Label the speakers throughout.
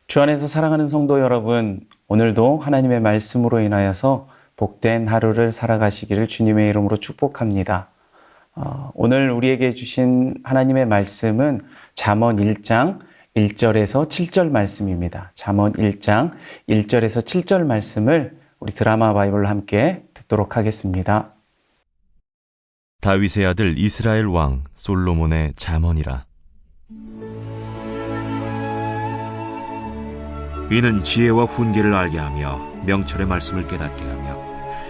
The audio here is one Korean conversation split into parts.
Speaker 1: 주 안에서 사랑하는 성도 여러분, 오늘도 하나님의 말씀으로 인하여서 복된 하루를 살아가시기를 주님의 이름으로 축복합니다. 오늘 우리에게 주신 하나님의 말씀은 잠언 1장 1절에서 7절 말씀입니다. 잠언 1장 1절에서 7절 말씀을 우리 드라마 바이블로 함께 듣도록 하겠습니다.
Speaker 2: 다윗의 아들 이스라엘 왕 솔로몬의 잠언이라.
Speaker 3: 이는 지혜와 훈계를 알게 하며 명철의 말씀을 깨닫게 하며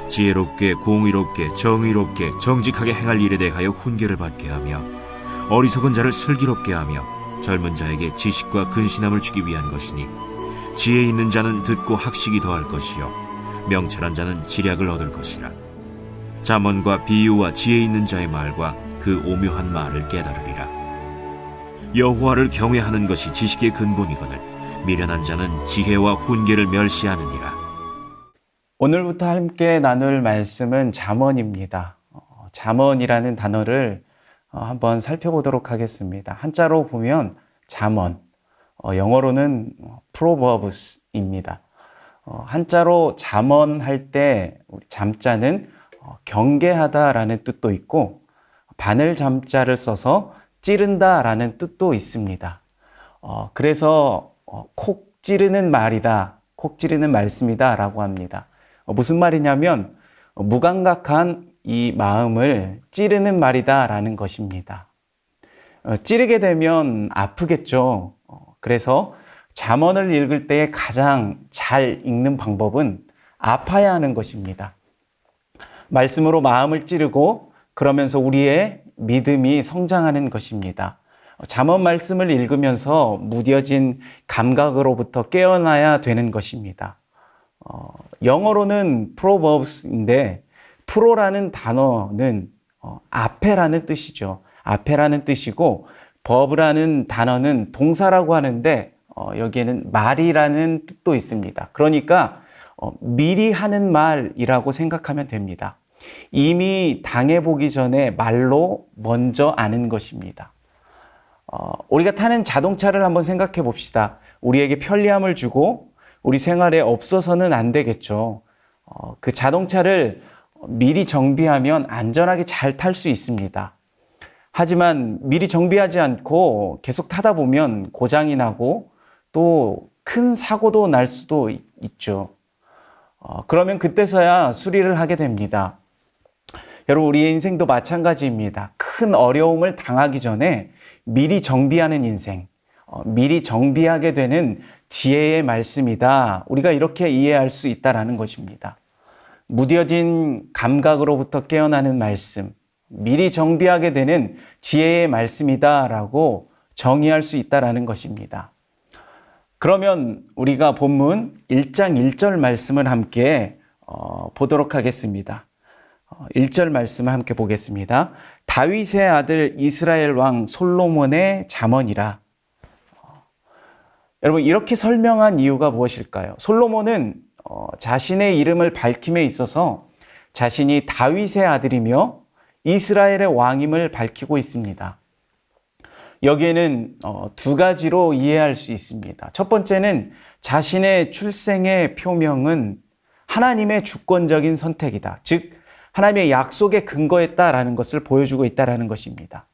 Speaker 3: 지혜롭게 공의롭게 정의롭게 정직하게 행할 일에 대하여 훈계를 받게 하며 어리석은 자를 슬기롭게 하며 젊은 자에게 지식과 근신함을 주기 위한 것이니 지혜 있는 자는 듣고 학식이 더할 것이요 명철한 자는 지략을 얻을 것이라. 잠언과 비유와 지혜 있는 자의 말과 그 오묘한 말을 깨달으리라. 여호와를 경외하는 것이 지식의 근본이거늘 미련한 자는 지혜와 훈계를 멸시하느니라.
Speaker 1: 오늘부터 함께 나눌 말씀은 잠언입니다. 잠언이라는 단어를 한번 살펴보도록 하겠습니다. 한자로 보면 잠언, 영어로는 Proverbs입니다. 한자로 잠언할 때 잠자는 경계하다라는 뜻도 있고 바늘 잠자를 써서 찌른다라는 뜻도 있습니다. 그래서 콕 찌르는 말이다, 콕 찌르는 말씀이다 라고 합니다. 무슨 말이냐면 무감각한 이 마음을 찌르는 말이다 라는 것입니다. 찌르게 되면 아프겠죠. 그래서 잠언을 읽을 때 가장 잘 읽는 방법은 아파야 하는 것입니다. 말씀으로 마음을 찌르고 그러면서 우리의 믿음이 성장하는 것입니다. 잠언 말씀을 읽으면서 무뎌진 감각으로부터 깨어나야 되는 것입니다. 영어로는 Proverbs인데 프로라는 단어는 앞에라는 뜻이죠. 앞에라는 뜻이고 verb라는 단어는 동사라고 하는데 여기에는 말이라는 뜻도 있습니다. 그러니까 미리 하는 말이라고 생각하면 됩니다. 이미 당해보기 전에 말로 먼저 아는 것입니다. 우리가 타는 자동차를 한번 생각해 봅시다. 우리에게 편리함을 주고 우리 생활에 없어서는 안 되겠죠. 그 자동차를 미리 정비하면 안전하게 잘 탈 수 있습니다. 하지만 미리 정비하지 않고 계속 타다 보면 고장이 나고 또 큰 사고도 날 수도 있죠. 그러면 그때서야 수리를 하게 됩니다. 여러분, 우리의 인생도 마찬가지입니다. 큰 어려움을 당하기 전에 미리 정비하는 인생, 미리 정비하게 되는 지혜의 말씀이다. 우리가 이렇게 이해할 수 있다는 것입니다. 무뎌진 감각으로부터 깨어나는 말씀, 미리 정비하게 되는 지혜의 말씀이다라고 정의할 수 있다는 것입니다. 그러면 우리가 본문 1장 1절 말씀을 함께 보도록 하겠습니다. 1절 말씀을 함께 보겠습니다. 다윗의 아들 이스라엘 왕 솔로몬의 잠언이라. 여러분, 이렇게 설명한 이유가 무엇일까요? 솔로몬은 자신의 이름을 밝힘에 있어서 자신이 다윗의 아들이며 이스라엘의 왕임을 밝히고 있습니다. 여기에는 두 가지로 이해할 수 있습니다. 첫 번째는 자신의 출생의 표명은 하나님의 주권적인 선택이다. 즉 하나님의 약속에 근거했다라는 것을 보여주고 있다라는 것입니다.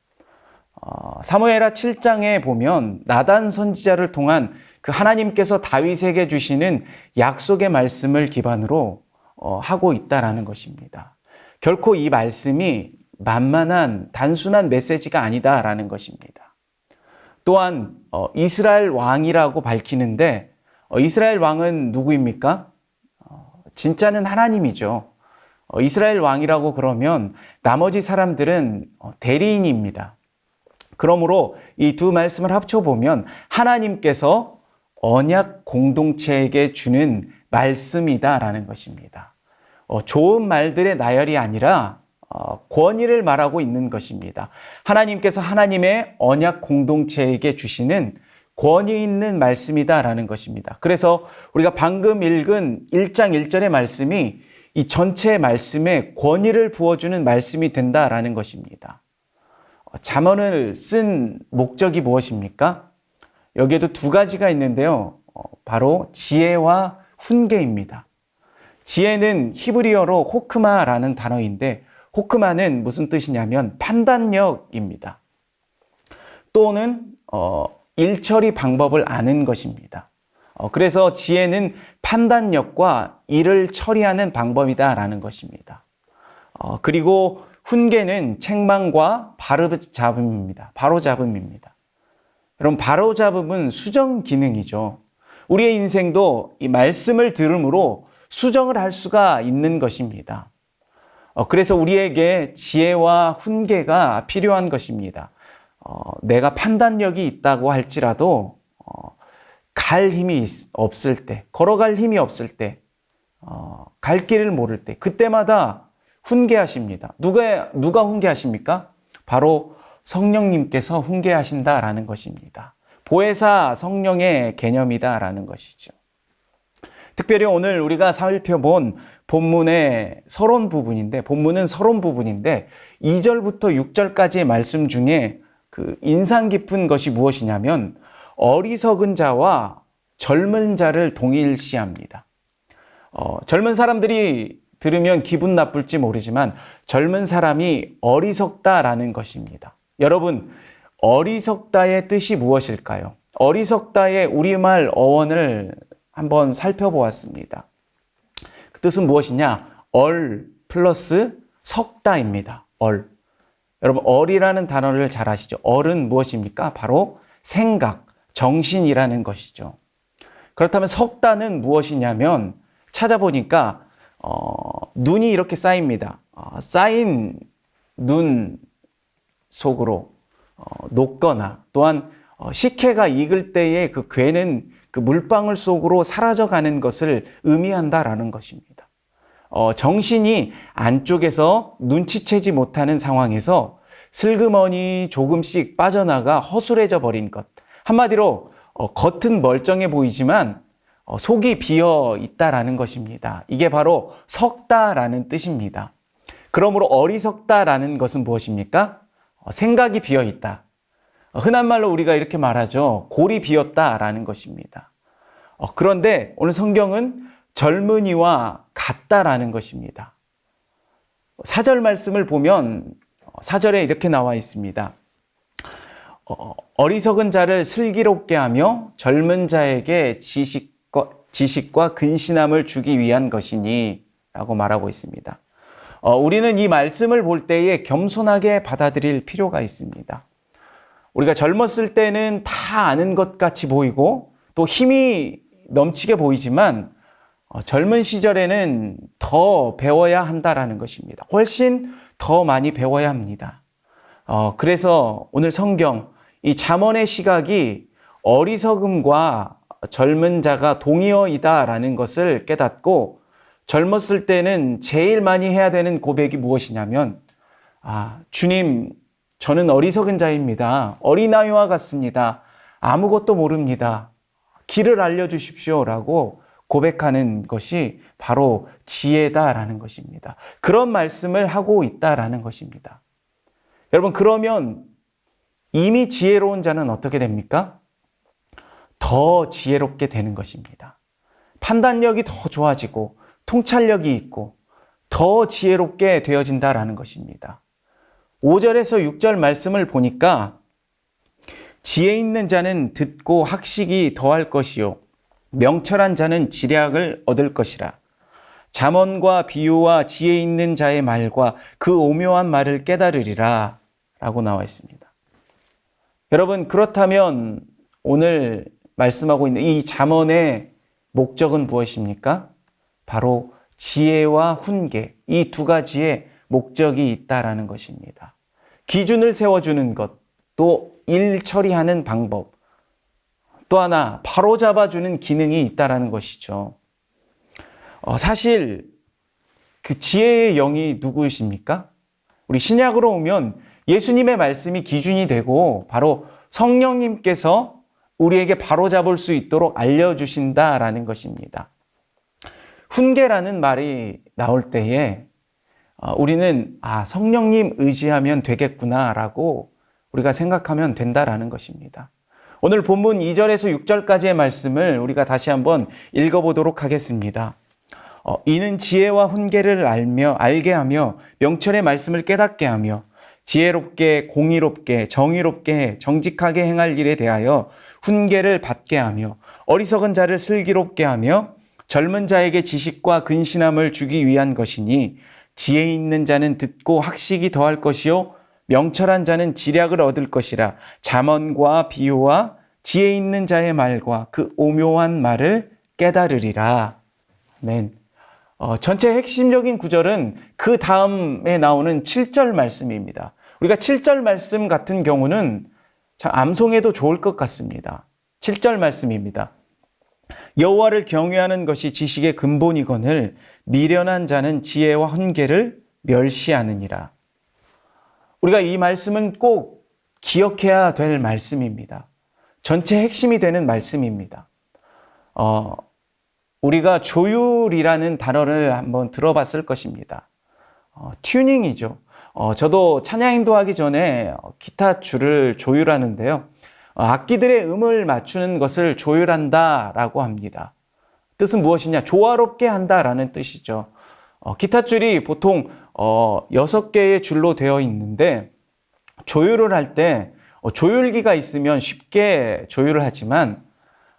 Speaker 1: 사무엘하 7장에 보면 나단 선지자를 통한 그 하나님께서 다윗에게 주시는 약속의 말씀을 기반으로 하고 있다라는 것입니다. 결코 이 말씀이 만만한 단순한 메시지가 아니다라는 것입니다. 또한 이스라엘 왕이라고 밝히는데 이스라엘 왕은 누구입니까? 진짜는 하나님이죠. 이스라엘 왕이라고 그러면 나머지 사람들은 대리인입니다. 그러므로 이 두 말씀을 합쳐보면 하나님께서 언약 공동체에게 주는 말씀이다라는 것입니다. 좋은 말들의 나열이 아니라 권위를 말하고 있는 것입니다. 하나님께서 하나님의 언약 공동체에게 주시는 권위 있는 말씀이다라는 것입니다. 그래서 우리가 방금 읽은 1장 1절의 말씀이 이 전체 말씀에 권위를 부어주는 말씀이 된다라는 것입니다. 잠언을 쓴 목적이 무엇입니까? 여기에도 두 가지가 있는데요. 바로 지혜와 훈계입니다. 지혜는 히브리어로 호크마라는 단어인데 호크마는 무슨 뜻이냐면 판단력입니다. 또는 일처리 방법을 아는 것입니다. 그래서 지혜는 판단력과 일을 처리하는 방법이다라는 것입니다. 그리고 훈계는 책망과 바로잡음입니다. 바로잡음입니다. 여러분, 바로잡음은 수정 기능이죠. 우리의 인생도 이 말씀을 들음으로 수정을 할 수가 있는 것입니다. 그래서 우리에게 지혜와 훈계가 필요한 것입니다. 내가 판단력이 있다고 할지라도 갈 힘이 없을 때, 걸어갈 힘이 없을 때, 갈 길을 모를 때, 그때마다 훈계하십니다. 누가 훈계하십니까? 바로 성령님께서 훈계하신다라는 것입니다. 보혜사 성령의 개념이다라는 것이죠. 특별히 오늘 우리가 살펴본 본문은 서론 부분인데 2절부터 6절까지의 말씀 중에 그 인상 깊은 것이 무엇이냐면 어리석은 자와 젊은 자를 동일시합니다. 젊은 사람들이 들으면 기분 나쁠지 모르지만 젊은 사람이 어리석다라는 것입니다. 여러분, 어리석다의 뜻이 무엇일까요? 어리석다의 우리말 어원을 한번 살펴보았습니다. 그 뜻은 무엇이냐? 얼 플러스 석다입니다. 얼. 여러분, 얼이라는 단어를 잘 아시죠? 얼은 무엇입니까? 바로 생각, 정신이라는 것이죠. 그렇다면 석다는 무엇이냐면 찾아보니까 눈이 이렇게 쌓입니다. 쌓인 눈 속으로 녹거나 또한 식혜가 익을 때에 그 괴는 그 물방울 속으로 사라져가는 것을 의미한다라는 것입니다. 정신이 안쪽에서 눈치채지 못하는 상황에서 슬그머니 조금씩 빠져나가 허술해져 버린 것. 한마디로 겉은 멀쩡해 보이지만 속이 비어 있다라는 것입니다. 이게 바로 석다라는 뜻입니다. 그러므로 어리석다라는 것은 무엇입니까? 생각이 비어 있다. 흔한 말로 우리가 이렇게 말하죠. 골이 비었다라는 것입니다. 그런데 오늘 성경은 젊은이와 같다라는 것입니다. 4절 말씀을 보면 4절에 이렇게 나와 있습니다. 어리석은 자를 슬기롭게 하며 젊은 자에게 지식과 근신함을 주기 위한 것이니 라고 말하고 있습니다. 우리는 이 말씀을 볼 때에 겸손하게 받아들일 필요가 있습니다. 우리가 젊었을 때는 다 아는 것 같이 보이고 또 힘이 넘치게 보이지만 젊은 시절에는 더 배워야 한다라는 것입니다. 훨씬 더 많이 배워야 합니다. 그래서 오늘 성경 이 잠언의 시각이 어리석음과 젊은 자가 동의어이다라는 것을 깨닫고 젊었을 때는 제일 많이 해야 되는 고백이 무엇이냐면 주님, 저는 어리석은 자입니다. 어린아이와 같습니다. 아무것도 모릅니다. 길을 알려주십시오라고 고백하는 것이 바로 지혜다라는 것입니다. 그런 말씀을 하고 있다라는 것입니다. 여러분, 그러면 이미 지혜로운 자는 어떻게 됩니까? 더 지혜롭게 되는 것입니다. 판단력이 더 좋아지고 통찰력이 있고 더 지혜롭게 되어진다라는 것입니다. 5절에서 6절 말씀을 보니까 지혜 있는 자는 듣고 학식이 더할 것이요 명철한 자는 지략을 얻을 것이라. 잠언과 비유와 지혜 있는 자의 말과 그 오묘한 말을 깨달으리라 라고 나와 있습니다. 여러분, 그렇다면 오늘 말씀하고 있는 이 잠언의 목적은 무엇입니까? 바로 지혜와 훈계, 이 두 가지의 목적이 있다라는 것입니다. 기준을 세워주는 것, 또 일 처리하는 방법, 또 하나 바로 잡아주는 기능이 있다라는 것이죠. 사실 그 지혜의 영이 누구이십니까? 우리 신약으로 오면 예수님의 말씀이 기준이 되고 바로 성령님께서 우리에게 바로 잡을 수 있도록 알려주신다라는 것입니다. 훈계라는 말이 나올 때에 우리는 성령님 의지하면 되겠구나라고 우리가 생각하면 된다라는 것입니다. 오늘 본문 2절에서 6절까지의 말씀을 우리가 다시 한번 읽어보도록 하겠습니다. 이는 지혜와 훈계를 알게 하며 명철의 말씀을 깨닫게 하며 지혜롭게 공의롭게 정의롭게 정직하게 행할 일에 대하여 훈계를 받게 하며 어리석은 자를 슬기롭게 하며 젊은 자에게 지식과 근신함을 주기 위한 것이니 지혜 있는 자는 듣고 학식이 더할 것이요 명철한 자는 지략을 얻을 것이라. 잠언과 비유와 지혜 있는 자의 말과 그 오묘한 말을 깨달으리라. 아멘. 전체 핵심적인 구절은 그 다음에 나오는 7절 말씀입니다. 우리가 7절 말씀 같은 경우는 참 암송해도 좋을 것 같습니다. 7절 말씀입니다. 여호와를 경외하는 것이 지식의 근본이거늘 미련한 자는 지혜와 훈계를 멸시하느니라. 우리가 이 말씀은 꼭 기억해야 될 말씀입니다. 전체 핵심이 되는 말씀입니다. 우리가 조율이라는 단어를 한번 들어봤을 것입니다. 튜닝이죠. 저도 찬양 인도하기 전에 기타 줄을 조율하는데요. 악기들의 음을 맞추는 것을 조율한다라고 합니다. 뜻은 무엇이냐? 조화롭게 한다라는 뜻이죠. 기타 줄이 보통 6개의 줄로 되어 있는데 조율을 할 때 조율기가 있으면 쉽게 조율을 하지만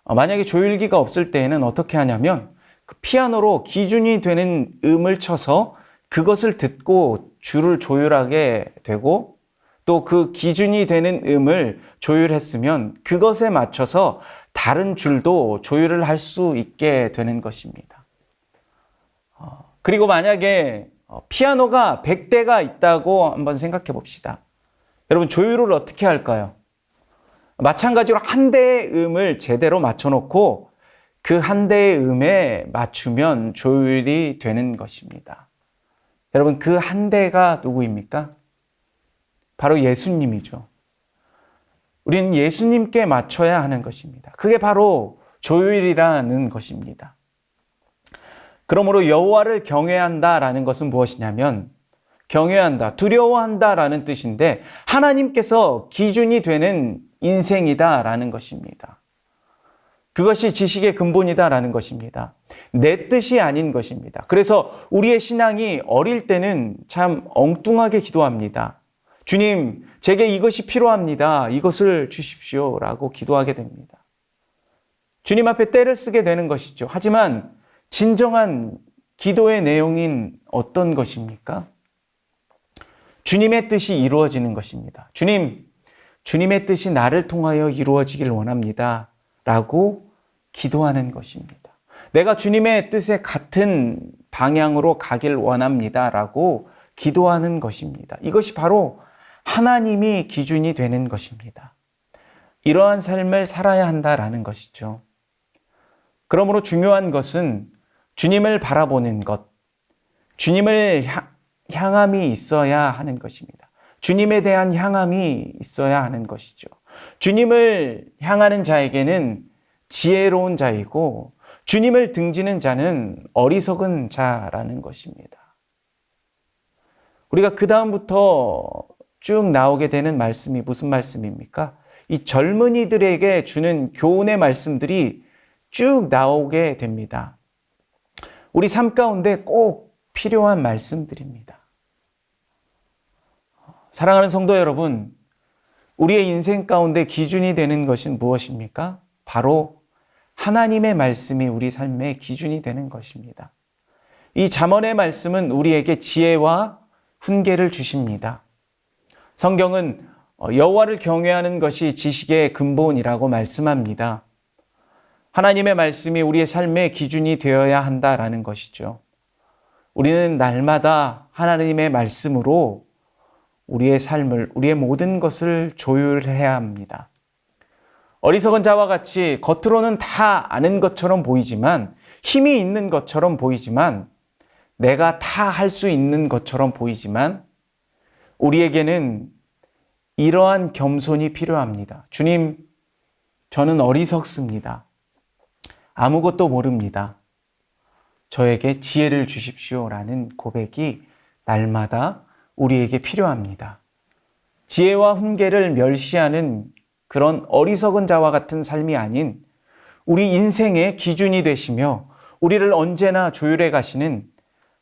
Speaker 1: 만약에 조율기가 없을 때에는 어떻게 하냐면 그 피아노로 기준이 되는 음을 쳐서 그것을 듣고 줄을 조율하게 되고 또 그 기준이 되는 음을 조율했으면 그것에 맞춰서 다른 줄도 조율을 할 수 있게 되는 것입니다. 그리고 만약에 피아노가 100대가 있다고 한번 생각해 봅시다. 여러분 조율을 어떻게 할까요? 마찬가지로 한 대의 음을 제대로 맞춰놓고 그 한 대의 음에 맞추면 조율이 되는 것입니다. 여러분 그 한 대가 누구입니까? 바로 예수님이죠. 우리는 예수님께 맞춰야 하는 것입니다. 그게 바로 조율이라는 것입니다. 그러므로 여호와를 경외한다라는 것은 무엇이냐면 경외한다, 두려워한다라는 뜻인데 하나님께서 기준이 되는 인생이다라는 것입니다. 그것이 지식의 근본이다라는 것입니다. 내 뜻이 아닌 것입니다. 그래서 우리의 신앙이 어릴 때는 참 엉뚱하게 기도합니다. 주님, 제게 이것이 필요합니다. 이것을 주십시오라고 기도하게 됩니다. 주님 앞에 떼를 쓰게 되는 것이죠. 하지만 진정한 기도의 내용인 어떤 것입니까? 주님의 뜻이 이루어지는 것입니다. 주님, 주님의 뜻이 나를 통하여 이루어지길 원합니다. 라고 기도하는 것입니다. 내가 주님의 뜻에 같은 방향으로 가길 원합니다. 라고 기도하는 것입니다. 이것이 바로 하나님이 기준이 되는 것입니다. 이러한 삶을 살아야 한다라는 것이죠. 그러므로 중요한 것은 주님을 바라보는 것, 주님을 향함이 있어야 하는 것입니다. 주님에 대한 향함이 있어야 하는 것이죠. 주님을 향하는 자에게는 지혜로운 자이고 주님을 등지는 자는 어리석은 자라는 것입니다. 우리가 그 다음부터 쭉 나오게 되는 말씀이 무슨 말씀입니까? 이 젊은이들에게 주는 교훈의 말씀들이 쭉 나오게 됩니다. 우리 삶 가운데 꼭 필요한 말씀들입니다. 사랑하는 성도 여러분, 우리의 인생 가운데 기준이 되는 것은 무엇입니까? 바로 하나님의 말씀이 우리 삶의 기준이 되는 것입니다. 이 잠언의 말씀은 우리에게 지혜와 훈계를 주십니다. 성경은 여호와를 경외하는 것이 지식의 근본이라고 말씀합니다. 하나님의 말씀이 우리의 삶의 기준이 되어야 한다라는 것이죠. 우리는 날마다 하나님의 말씀으로 우리의 삶을, 우리의 모든 것을 조율해야 합니다. 어리석은 자와 같이 겉으로는 다 아는 것처럼 보이지만, 힘이 있는 것처럼 보이지만, 내가 다 할 수 있는 것처럼 보이지만, 우리에게는 이러한 겸손이 필요합니다. 주님, 저는 어리석습니다. 아무것도 모릅니다. 저에게 지혜를 주십시오라는 고백이 날마다 우리에게 필요합니다. 지혜와 훈계를 멸시하는 그런 어리석은 자와 같은 삶이 아닌 우리 인생의 기준이 되시며 우리를 언제나 조율해 가시는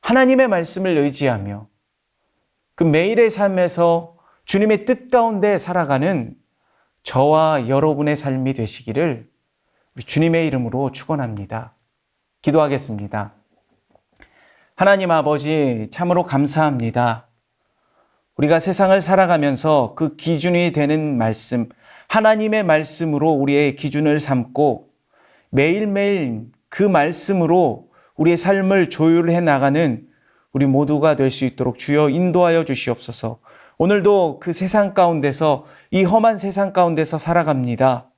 Speaker 1: 하나님의 말씀을 의지하며 그 매일의 삶에서 주님의 뜻 가운데 살아가는 저와 여러분의 삶이 되시기를 우리 주님의 이름으로 축원합니다. 기도하겠습니다. 하나님 아버지, 참으로 감사합니다. 우리가 세상을 살아가면서 그 기준이 되는 말씀, 하나님의 말씀으로 우리의 기준을 삼고 매일매일 그 말씀으로 우리의 삶을 조율해 나가는 우리 모두가 될 수 있도록 주여 인도하여 주시옵소서. 오늘도 그 세상 가운데서, 이 험한 세상 가운데서 살아갑니다.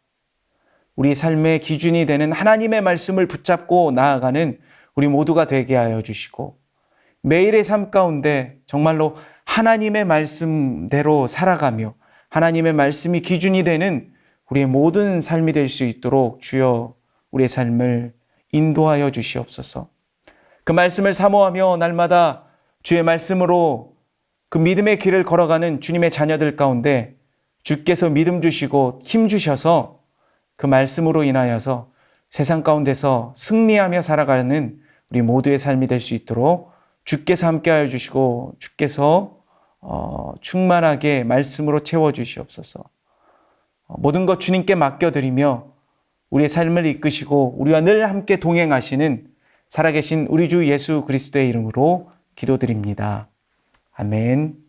Speaker 1: 우리 삶의 기준이 되는 하나님의 말씀을 붙잡고 나아가는 우리 모두가 되게 하여 주시고, 매일의 삶 가운데 정말로 하나님의 말씀대로 살아가며 하나님의 말씀이 기준이 되는 우리의 모든 삶이 될 수 있도록 주여 우리의 삶을 인도하여 주시옵소서. 그 말씀을 사모하며 날마다 주의 말씀으로 그 믿음의 길을 걸어가는 주님의 자녀들 가운데 주께서 믿음 주시고 힘 주셔서 그 말씀으로 인하여서 세상 가운데서 승리하며 살아가는 우리 모두의 삶이 될 수 있도록 주께서 함께하여 주시고 주께서 충만하게 말씀으로 채워주시옵소서. 모든 것 주님께 맡겨드리며 우리의 삶을 이끄시고 우리와 늘 함께 동행하시는 살아계신 우리 주 예수 그리스도의 이름으로 기도드립니다. 아멘.